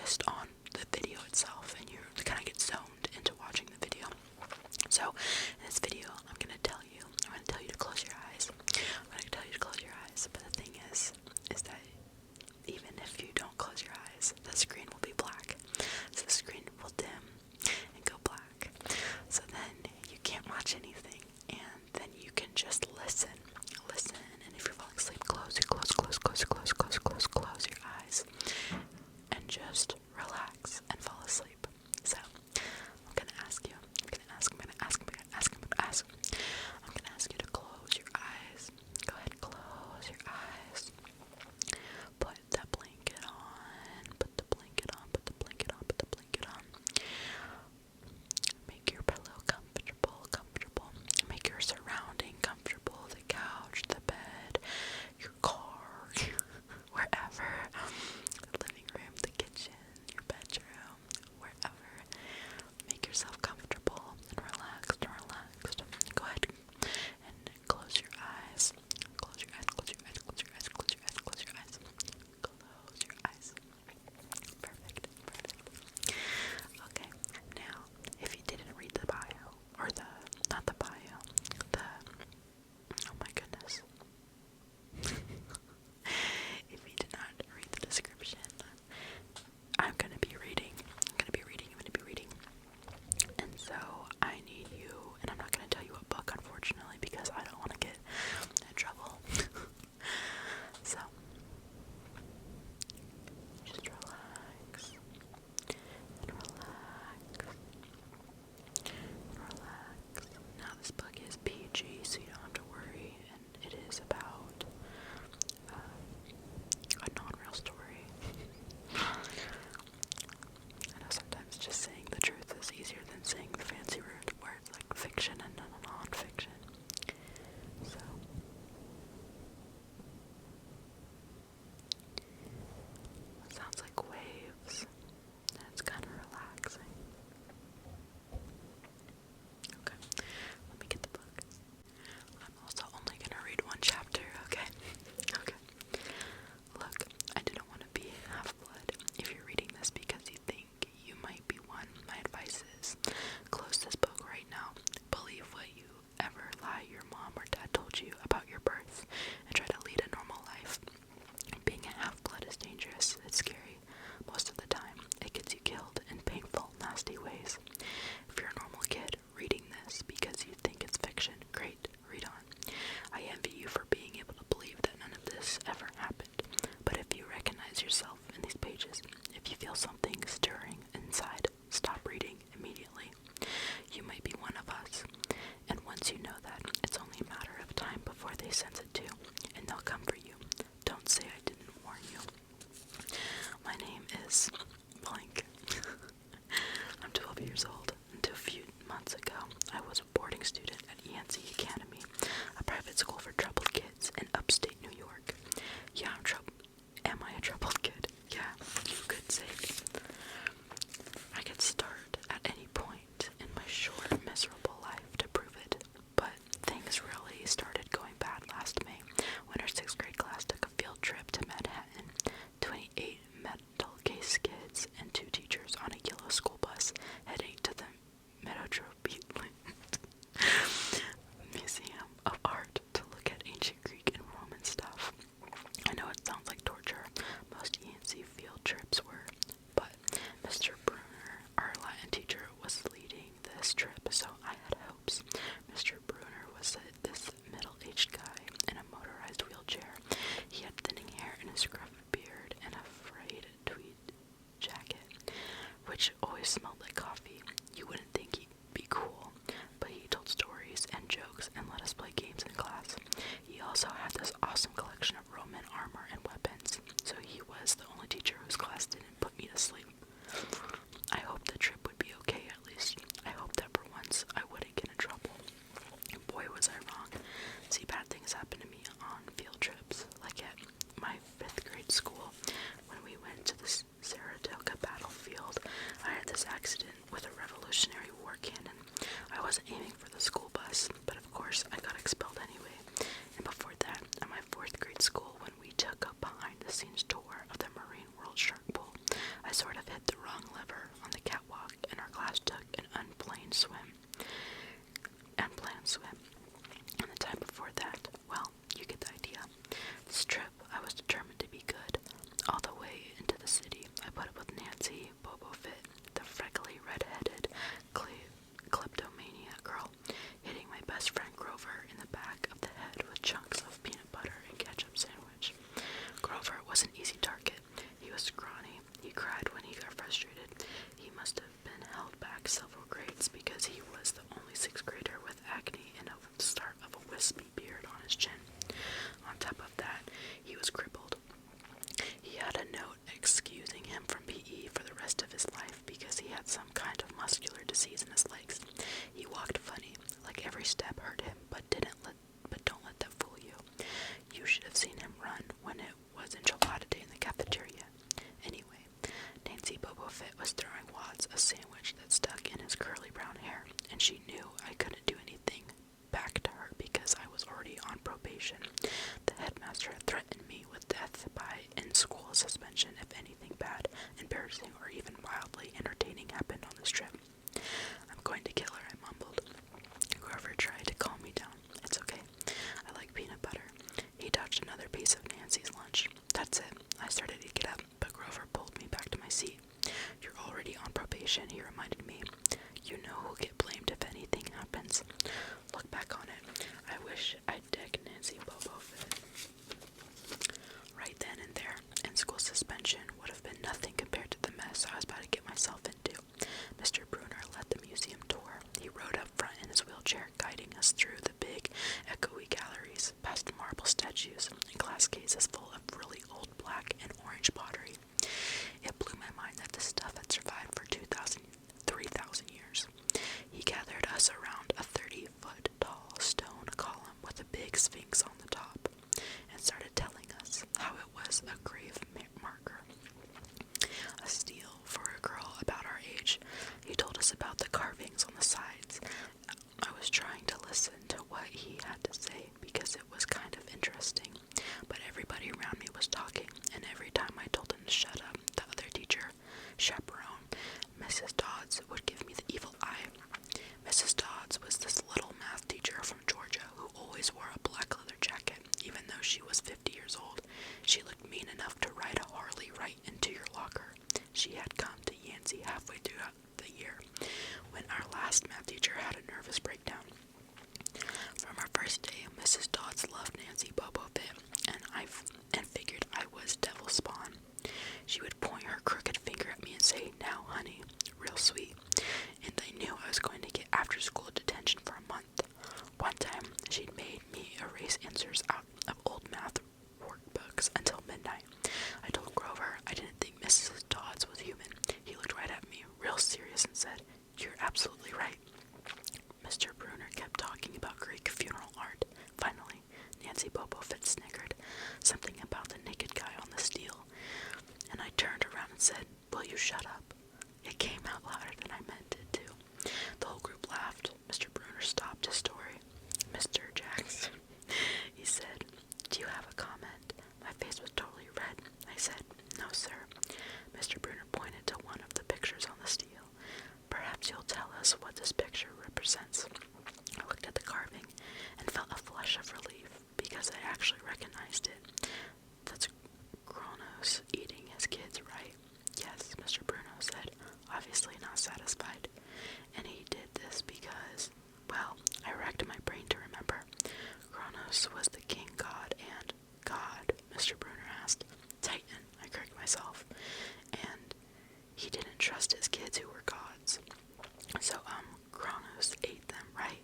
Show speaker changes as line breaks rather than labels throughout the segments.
focused on the video itself, and you kind of get zoned into watching the video. So in this video, I'm going to tell you to close your eyes. But the thing is that even if you don't close your eyes, the screen will be black. So the screen will dim and go black. So then you can't watch anything, and then you can just listen, and if you're falling asleep, close your eyes, and just relax and fall asleep. So I'm gonna ask you to close your eyes. Go ahead, close your eyes. Put the blanket on. Make your pillow comfortable. Make your surrounding comfortable. The couch, the bed, your car, wherever. The living room, the kitchen, your bedroom, wherever. Make yourself comfortable and relaxed. Go ahead and close your eyes. Close your eyes. Perfect. Okay, now, if you didn't read the bio, or not the bio, oh my goodness. If you did not read the description, I'm going to be reading. And so, I need you, and I'm not going to tell you what book, unfortunately, because I don't want to get in trouble. So, just relax. Now this book is PG, so you don't have to worry, and it is about a non-real story. I know sometimes just saying the truth is easier than saying the fancy words like fiction and non-fiction. So, sounds like waves. It's kind of relaxing. Okay, let me get the book. I'm also only gonna read one chapter, okay? Okay. Look, I didn't want to be half-blood. If you're reading this because you think you might be one, my advice is close this book right now. Believe what you ever lie your mom or dad told you about your birth, and try to lead a normal life. Being a half-blood is dangerous. It's scary. Most of the time, it gets you killed in painful, nasty ways. If you're a normal kid reading this because you think it's fiction, great, read on. I envy you for being able to believe that none of this ever happened. But if you recognize yourself in these pages, if you feel something stirring inside, stop reading immediately. You might be one of us, and once you know that, it's only a matter of time before they sense it too, and they'll come for you. Don't say I didn't warn you. My name is blank. I'm 12 years old. Until a few months ago, I was a boarding student at Yancey Academy, a private school for troubled kids in upstate New York. Yeah, am I a troubled kid? Yeah, you could say. I could start at any point in my short, miserable life to prove it, but things really started going bad last May when our 6th grade class took a field trip to Manhattan. 28 mental case kids and 2 teachers on a yellow school bus heading to the Metropolitan Museum of Art to look at ancient Greek and Roman stuff. I know it sounds like torture. Most Yancey field trips were, but Mr. Bruner, our Latin teacher, was leading this trip, so I had hopes. Mr. Bruner was this middle-aged guy in a motorized wheelchair. He had thinning hair and a scruffy beard and a frayed tweed jacket, which always smelled like coffee. You wouldn't think he'd be cool, but he told stories and jokes and let us play games in class. He also had this awesome collection of Roman armor and weapons, so he was the only teacher whose class didn't put me to sleep. I hoped the trip would be okay, at least. I hoped that for once I wouldn't get in trouble. Boy, was I wrong. See, bad things happen to me on field trips, like at my 5th grade school. When we went to the Saratoga battlefield, I had this accident embarrassing or even wildly entertaining happened on this trip. I'm going to kill her, I mumbled. Grover tried to calm me down. It's okay. I like peanut butter. He touched another piece of Nancy's lunch. That's it. I started to get up, but Grover pulled me back to my seat. You're already on probation, he reminded me. You know who'll get blamed if anything happens. Look back on it. I wish I'd decked Nancy Bobo Fett. Right then and there, in-school suspension would have been nothing compared to the mess I was about to get myself into. Mr. Bruner led the museum tour. He rode up front in his wheelchair, guiding us through the big, echoey galleries, past marble statues and glass cases full of really old black and orange pottery. It blew my mind that this stuff had survived for 3,000 years. He gathered us around a 30-foot tall stone column with a big sphinx on the top and started telling us how it was a grave marker, a steal for a girl about our age. He told us about the carvings on the sides. I was trying to listen to what he had to say because it was kind of interesting, but everybody around me was talking, and every time I told him to shut up, the other teacher, chaperone, Mrs. Dodds, would give me the evil eye. Mrs. Dodds was this little math teacher from Georgia who always wore a black leather jacket, even though she was 50 years old. She looked mean enough to ride a Harley right into your locker. She had come to Yancey halfway through the year, when our last math teacher had a nervous breakdown. From our first day, Mrs. Dodds loved Nancy Bobo Fett, and figured I was devil spawn. She would point her crooked finger at me and say, "Now, honey," real sweet, and I knew I was going to get after-school detention for a month. One time, she'd made me erase answers out of old math workbooks until midnight. I told Grover I didn't think Mrs. Dodds was human. He looked right at me, real serious, and said, "You're absolutely right." Mr. Bruner kept talking about Greek funeral art. Finally, Nancy Bobo Fett snickered, something about the naked guy on the steel, and I turned around and said, "Will you shut up?" It came out louder than I meant it to. The whole group laughed. Mr. Bruner stopped his story. "Mr. Jackson," he said, "do you have a comment?" My face was totally red. I said, "No, sir." Mr. Bruner pointed to one of the pictures on the steel. "Perhaps you'll tell us what this picture represents." I looked at the carving and felt a flush of relief because I actually recognized it. That's Kronos eating his kids, right? "Yes," Mr. Bruno said, obviously not satisfied. "And he did this because, well," I racked my brain to remember. "Kronos was the king god and god?" Mr. Bruner asked. "Titan," I correct myself. "And he didn't trust his kids who were gods. So, Kronos ate them, right?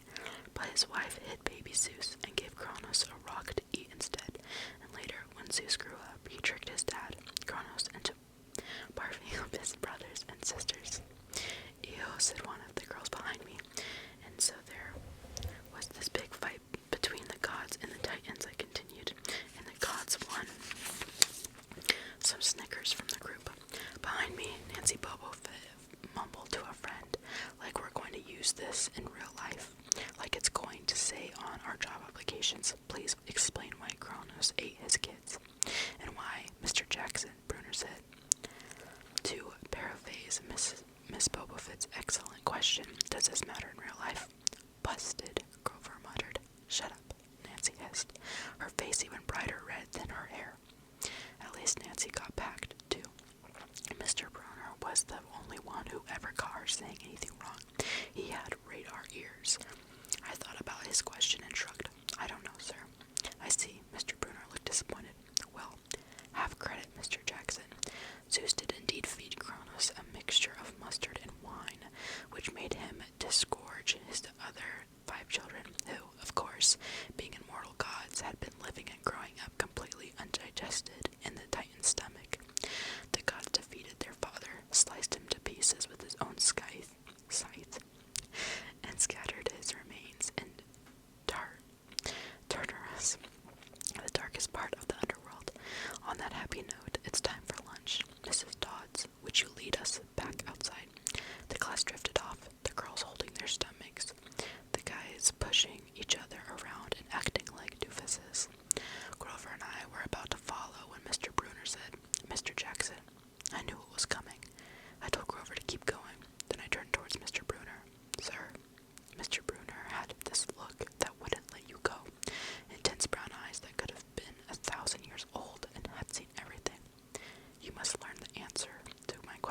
But his wife hid baby Zeus and gave Kronos a rock to eat instead. And later, when Zeus grew up, he tricked his dad, Kronos, into barfing up his brothers and sisters." "Ew," said one of the girls behind me. "And so there was this big fight between the gods and the Titans," I continued, "and the gods won." Some snickers from the group. Behind me, Nancy Bobo Fett mumbled to a friend, like we're going to use this in real life, like it's going to say on our job applications, "Please explain why Kronos ate his kids." "And why, Mr. Jackson," Bruner said. "To paraphrase Miss Boba Fett's excellent question, does this matter in real life?" "Busted," Grover muttered. "Shut up," Nancy hissed, her face even brighter red than her hair. At least Nancy got packed, too. Mr. Bruner was the only one who ever caught her saying anything wrong. He had radar ears. I thought about his question and shrugged. "I don't know, sir." "I see." Mr. Bruner looked disappointed. "Well, have credit, Mr. Jackson. Zeus did indeed feed Kronos a mixture of mustard and wine, which made him disgorge his other 5 children, who, of course, being immortal gods, had been living and growing up completely undigested in the Titan's stomach. The gods defeated their father, sliced him to pieces with his own scythe, and scattered his remains in Tartarus, the darkest part of the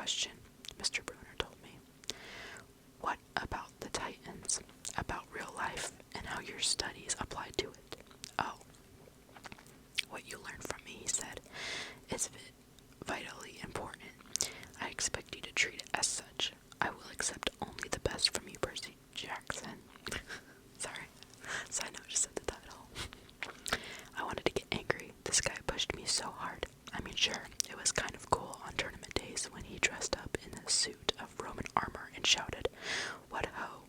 question, Mr. Bruner told me. What about the Titans? About real life and how your studies apply to it? Oh, what you learned from me, he said, is vitally important. I expect you to treat it as such. I will accept only the best from you, Percy Jackson. Sorry. Side note, just said the title. I wanted to get angry. This guy pushed me so hard. I mean, sure, it was kind of cool on tournament days when he dressed up in a suit of Roman armor and shouted, "What ho!"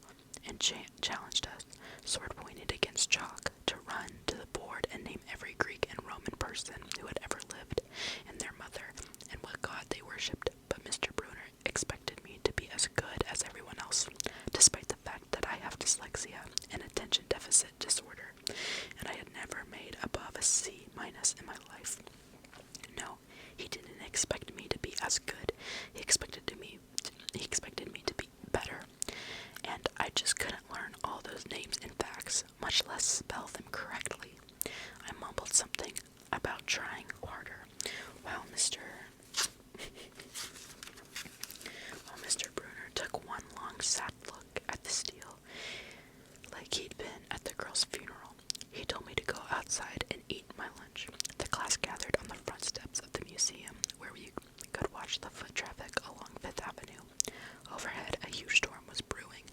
and challenged us, sword pointed against chalk, to run to the board and name every Greek and Roman person who had ever lived, and their mother, and what god they worshipped. But Mr. Bruner expected me to be as good as everyone else, despite the fact that I have dyslexia and attention deficit disorder, and I had never made above a C- in my life. No, he didn't expect me to be as good. He expected me to be better, and I just couldn't learn all those names and facts, much less spell them correctly. I mumbled something about trying harder, while Mr. Bruner took one long sad look at the steel, like he'd been at the girl's funeral. He told me to go outside and eat my lunch. The class gathered on the front steps of the museum, where we could watch the foot traffic along Fifth Avenue. Overhead, a huge storm was brewing,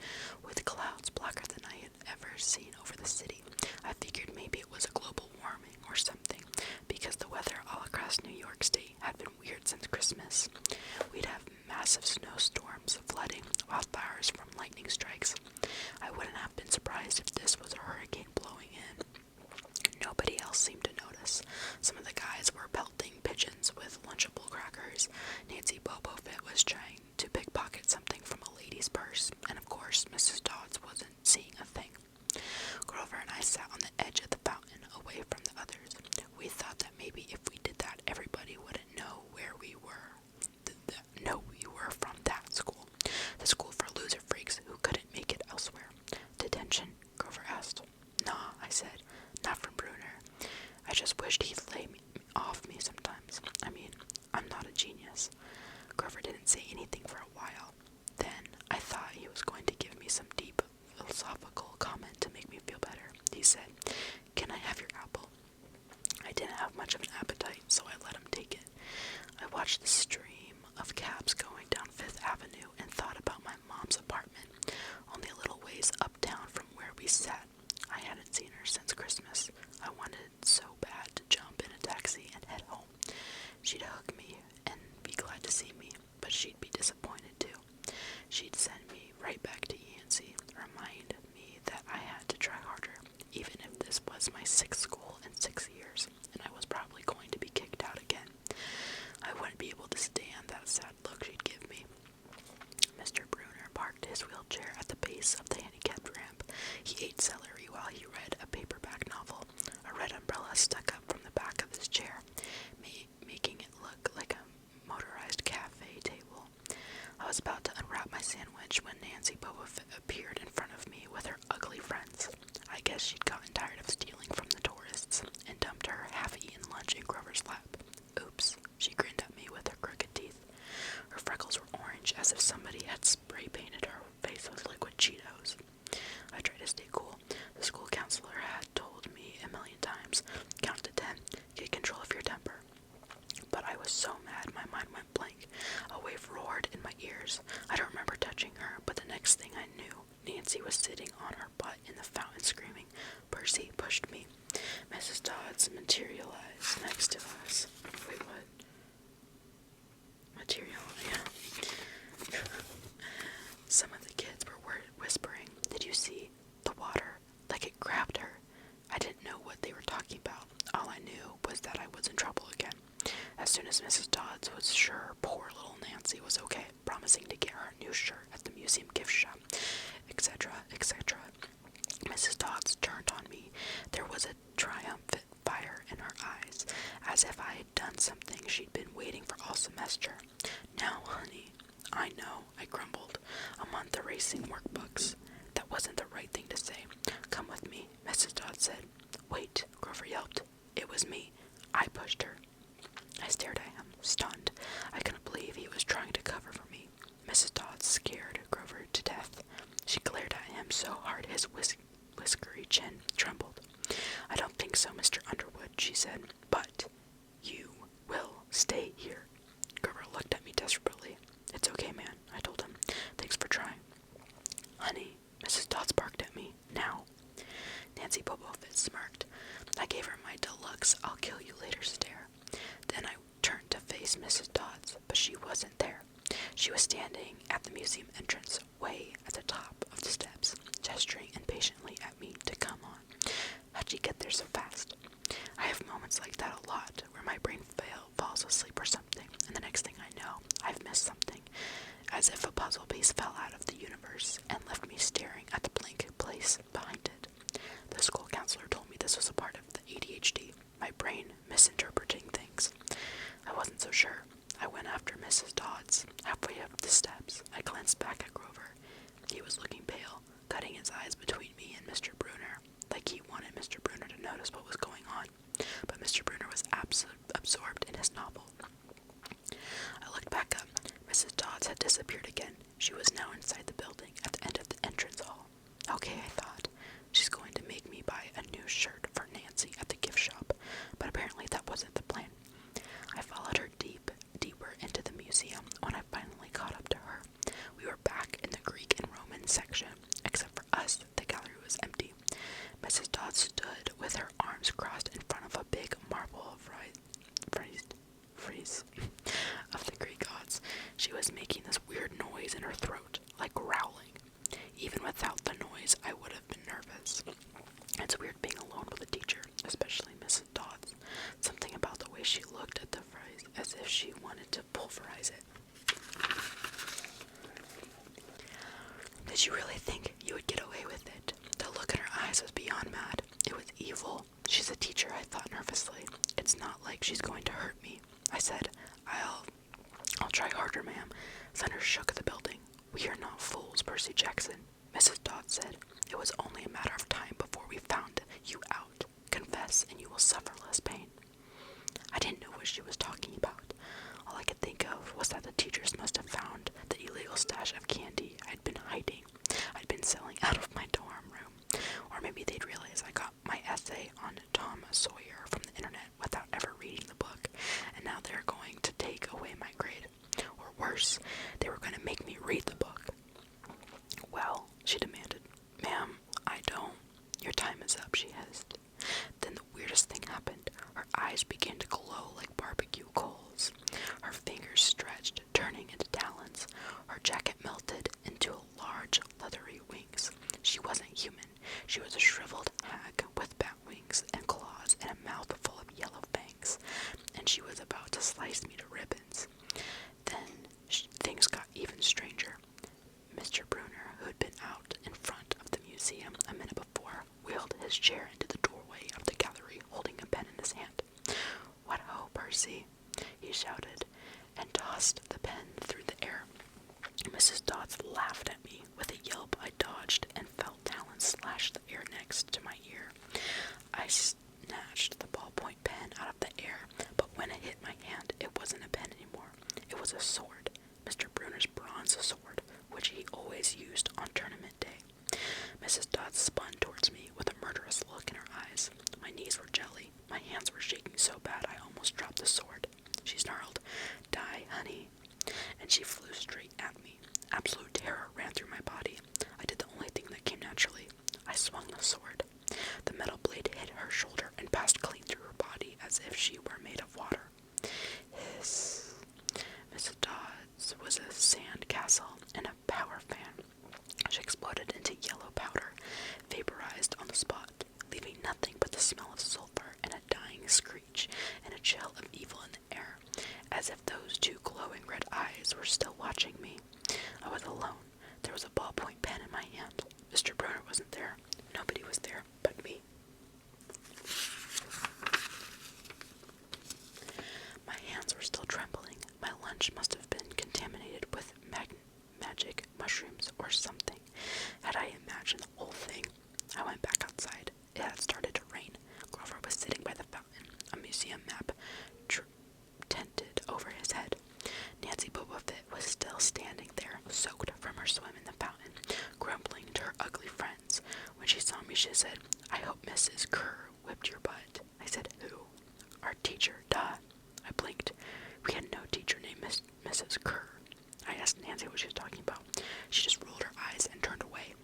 with clouds blacker than I had ever seen over the city. I figured maybe it was a global warming or something, because the weather all across New York State had been weird since Christmas. We'd have massive snowstorms, flooding, wildfires from lightning strikes. I wouldn't have been surprised if this was a hurricane blowing in. Nobody else seemed to notice. Some of the guys were pelting pigeons with Lunchable crackers. Nancy Bobofit was trying to pickpocket something from a lady's purse, and of course Mrs. Dodds wasn't seeing a thing. Grover and I sat on the edge of the fountain, away from the others. We thought that maybe if we did that, everybody wouldn't know where we were. We were from that school. The school for loser freaks who couldn't make it elsewhere. Detention? Grover asked. Nah, I said. Not from Bruner. I just wished he'd lay off me sometimes. I mean, I'm not a genius. Grover didn't say anything for a while. Then I thought he was going to give me some deep philosophical comment to make me feel better. He said, "Can I have your apple?" I didn't have much of an appetite, so I let him take it. I watched the stream of cabs going down Fifth Avenue and thought about my mom's apartment, only a little ways uptown from where we sat. I hadn't seen her since Christmas. I wanted so bad to jump in a taxi and head home. She'd hug me and be glad to see me, but she'd be disappointed too. She'd send me right back to Yancey, remind me that I had to try harder, even if this was my sixth school in 6 years, and I was probably going to be kicked out again. I wouldn't be able to stand that sad look she'd give me. Mr. Bruner parked his wheelchair at the base of the handicapped ramp. He ate celery while he read a paperback novel. A red umbrella stuck up from the back of his chair, making it look like a motorized cafe table. I was about to unwrap my sandwich when Nancy Bobofit appeared in front of me with her ugly friends. I guess she'd gotten tired of stealing from the tourists and dumped her half-eaten lunch in Grover's lap. Oops, she grinned at me with her crooked teeth. Her freckles were orange, as if somebody had spray painted her face with liquid Cheetos. I tried to stay cool. The school counselor had told me a million times, count to 10, get control of your temper. But I was so mad my mind went blank. A wave roared in my ears. I don't remember touching her, but the next thing I knew, Nancy was sitting on her butt in the fountain screaming. Percy pushed me. Mrs. Dodds materialized next to us. Wait, what? Yeah. Some of the kids were whispering, "Did you see the water? Like it grabbed her." I didn't know what they were talking about. All I knew was that I was in trouble again. As soon as Mrs. Dodds was sure poor little Nancy was okay, promising to get her a new shirt at the museum gift shop, etc., etc., Mrs. Dodds turned on me. There was a triumphant fire in her eyes, as if I had done something she'd been waiting for all semester. "Now, honey." "I know," I grumbled. "A month erasing workbooks." That wasn't the right thing to say. "Come with me," Mrs. Dodds said. "Wait," Grover yelped. "It was me. I pushed her." I stared at him, stunned. I couldn't believe he was trying to cover Honey, Mrs. Dodds barked at me. Now. Nancy Bobofit smirked. I gave her my deluxe I'll kill you later stare. Then I turned to face Mrs. Dodds, but she wasn't there. She was standing at the museum entrance, way at the top of the steps, gesturing impatiently at me to come on. How'd she get there so fast? I have moments like that a lot, where my brain falls asleep or something, and the next thing I know, I've missed something, as if a puzzle piece fell out of the universe and left me staring at the blank place behind it. The school counselor told me this was a part of the ADHD, my brain misinterpreting things. I wasn't so sure. I went after Mrs. Dodds. Halfway up the steps, I glanced back at Grover. He was looking pale, cutting his eyes between me and Mr. Bruner, like he wanted Mr. Bruner to notice what was going on. But Mr. Bruner was absorbed in his novel. I looked back up. Mrs. Dodds had disappeared again. She was now inside the building, at the end of the entrance hall. Okay, I thought. She's going to make me buy a new shirt for Nancy at the gift shop. But apparently that wasn't the plan. I followed her deeper into the museum when I finally caught up to her. We were back in the Greek and Roman section. Except for us, the gallery was empty. Mrs. Dodds stood with her arms crossed in front of a big marble frieze of the Greek gods. She was making this weird noise in her throat, like growling. Even without the noise, I would have been nervous. It's weird being alone with a teacher, especially Mrs. Dodds. Something about the way she looked at the frieze, as if she wanted to pulverize it. Did you really think you would get away with it? The look in her eyes was beyond mad. It was evil. She's a teacher, I thought nervously. It's not like she's going to hurt me. I said, I'll try harder, ma'am. Thunder shook the building. We are not fools, Percy Jackson. Mrs. Dodds said, it was only a matter of time before we found you out. Confess, and you will suffer less pain. I didn't know what she was talking about. All I could think of was that the teachers must have found the illegal stash of candy I'd been hiding. I'd been selling out of my dorm room. Or maybe they'd realize I got my essay on Tom Sawyer from the internet without ever reading the book, and now they're going to take away my grade. Or worse, they were going to make me read the book. Well, she demanded. Ma'am, I don't. Your time is up, she hissed. Then the weirdest thing happened. Her eyes began to glow like barbecue coals. Her fingers stretched, turning into talons. Her jacket melted into large, leathery wings. She wasn't human. She was a shriveled hag with bat wings and claws and a mouth full of yellow fangs. And she was about to slice me to ribbons. Then things got even stranger. Mr. Bruner, who had been out in front of the museum a minute before, wheeled his chair into the doorway of the gallery, holding a pen in his hand. What ho, Percy, he shouted, and tossed the pen through the air. Mrs. Dodds laughed at me. With a yelp, I dodged and felt talons slash the air next to my ear. I snatched the ballpoint pen out of the air, but when it hit my hand, it wasn't a pen anymore. It was a sword, Mr. Bruner's bronze sword, which he always used on tournament day. Mrs. Dodds spun towards me with a murderous look in her eyes. My knees were jelly. My hands were shaking so bad I almost dropped the sword. She snarled, "Die, honey," and she flew straight at me. Absolute terror ran through my body. I did the only thing that came naturally. I swung the sword. The metal blade hit her shoulder and passed clean through her body as if she were made of water. Hiss. Mrs. Dodds was a sand castle and a power fan. She exploded into yellow powder, vaporized on the spot, leaving nothing but the smell of sulfur and a dying screech and a chill of evil in the air, as if those two glowing red eyes were still watching me. I was alone. There was a ballpoint pen in my hand. Mr. Bruner wasn't there. Nobody was there but me. My hands were still trembling. My lunch must have been contaminated with magic mushrooms or something. Had I imagined the whole thing? I went back outside. It had started to rain. Grover was sitting by the fountain, a museum map tented over his head. Nancy Bobofit was still standing there, soaked from her swim in the fountain, grumbling to her ugly friends. When she saw me, she said, "I hope Mrs. Kerr whipped your butt." I said, "Who?" "Our teacher, duh." I blinked. We had no teacher named Mrs. Kerr. I asked Nancy what she was talking about. She just rolled her eyes and turned away.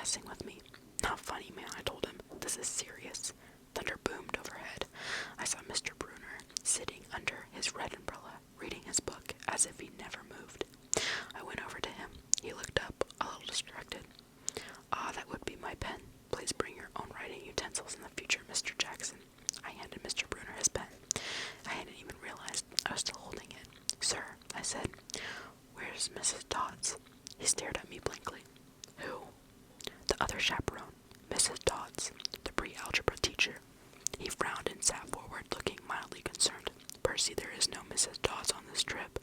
messing with me. Not funny, man, I told him. This is serious. Thunder boomed overhead. I saw Mr. Bruner sitting under his red umbrella, reading his book as if he never moved. I went over to him. He looked up, a little distracted. Ah, that would be my pen. Please bring your own writing utensils in the future, Mr. Jackson. I handed Mr. Bruner his pen. I hadn't even realized I was still holding it. Sir, I said, where's Mrs. Dodds? He stared at me blankly. Who? The other chaperone, Mrs. Dodds, the pre-algebra teacher. He frowned and sat forward, looking mildly concerned. Percy, there is no Mrs. Dodds on this trip.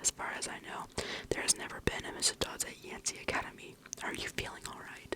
As far as I know, there has never been a Mrs. Dodds at Yancey Academy. Are you feeling all right?